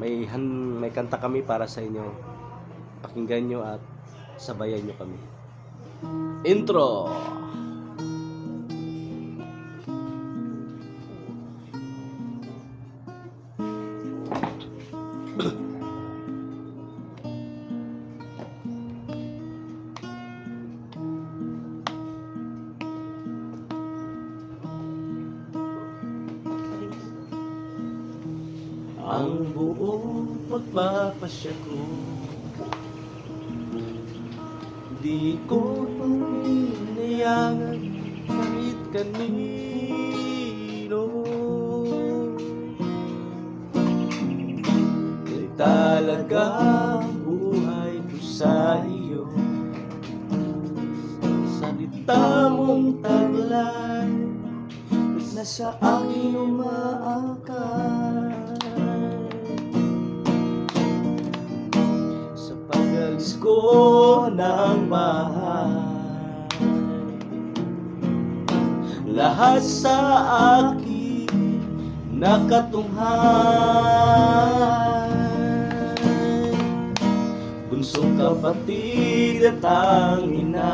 may kanta kami para sa inyo. Pakinggan nyo at sabayan nyo kami. Intro! Ang buong pagpapasya ko, di ko pinayangan kahit kanino. Kaya talaga buhay ko sa iyo. Salita mong taglay na sa akin umaakay. Pag-alis ko ng bahay, lahat sa akin nakatunghay. Bunsong kapatid at ang ina,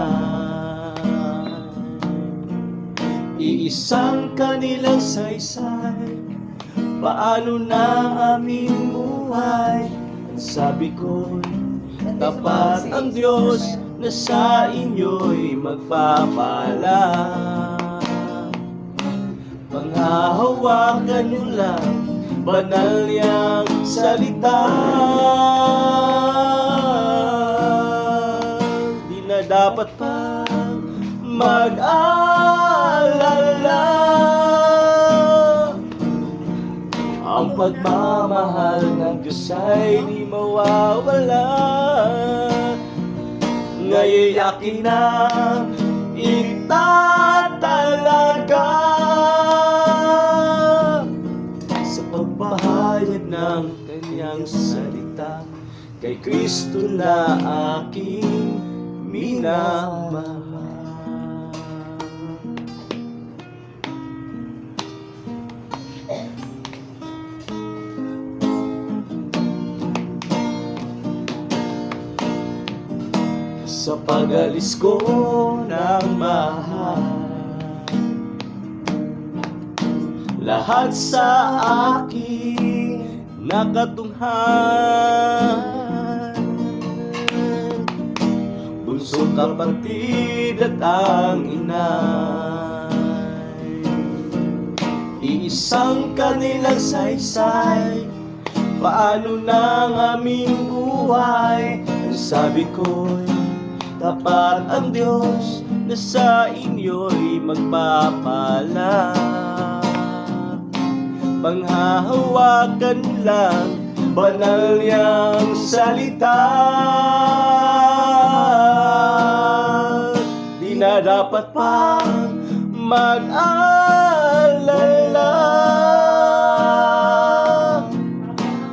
iisang kanilang saysay. Paano na aming buhay? Ang sabi ko, tapat ang Diyos na sa inyo'y magpapala. Panghahawakan nyo lang banal yang salita. Di na dapat pa mag-alala. Ang pagmamahal ng Diyos ay di mawawala. Ngayon'y akin na itatalaga sa pagpahayag ng kanyang salita kay Kristo na aking minamahal. Sa pag-alis ko ng bahay, lahat sa akin nakatunghay. Bunsong kapatid at ang inay, iisang kanilang saysay. Paano ng aming buhay? Ang sabi ko'y tapat ang Diyos na sa inyo'y magpapala. Panghahawakan lang banal yang salita. Di na dapat pang mag-alala.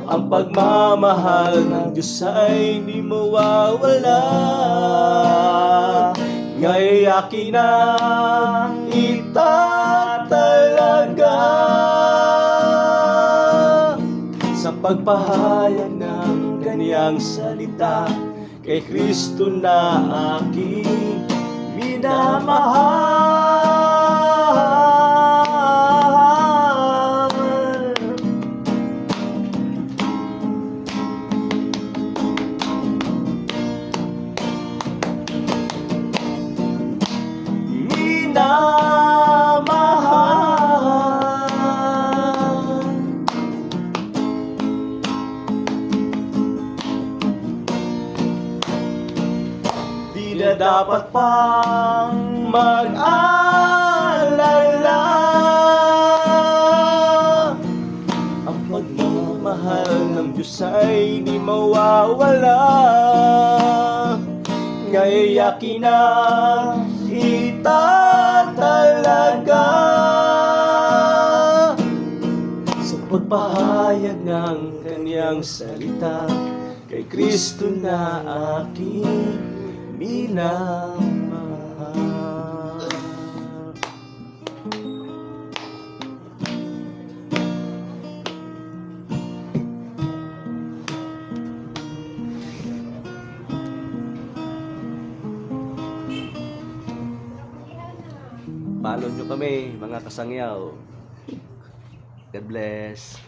Ang pagmamahal ng Diyos ay di mawawala. Ngayon'y akin na itatalaga sa pagpahayag ng kanyang salita kay Kristo na aking minamahal. Di na dapat pang mag-alala. Ang pagmamahal ng Diyos ay di mawawala. Ngayon'y akin na itatalaga sa pagpahayag ng kanyang salita kay Kristo na aking minamahal. Follow nyo kami, mga kasangyaw. God bless.